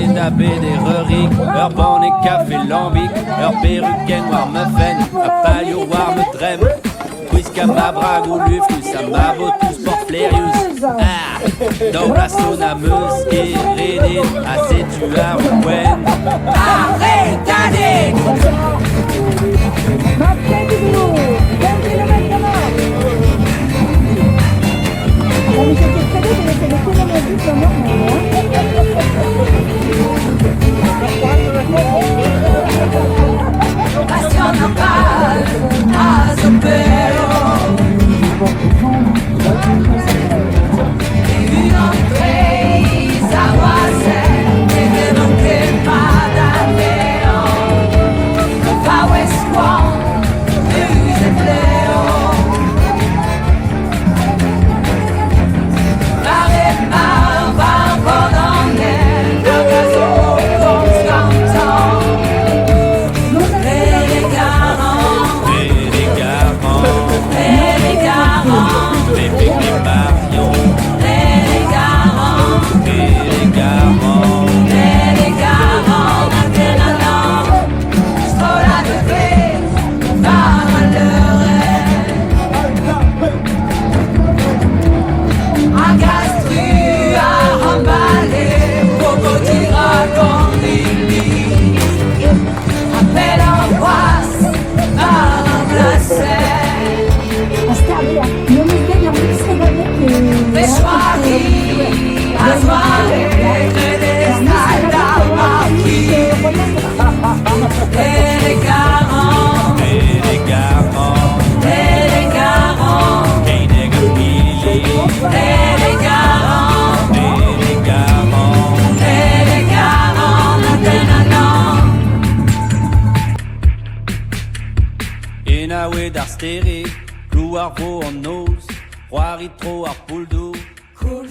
des dabés, des reriques, leur borne et café lambic, leur perruquet noir muffin, a palio war me drem. Quisca ma brago lufus, a ma votus porflerius. Ah, dobra sona muske, redin, a setuar wen. Arretade! Inawe d'arsteri, gloire vo en nos, roari tro ar pouldo. Cool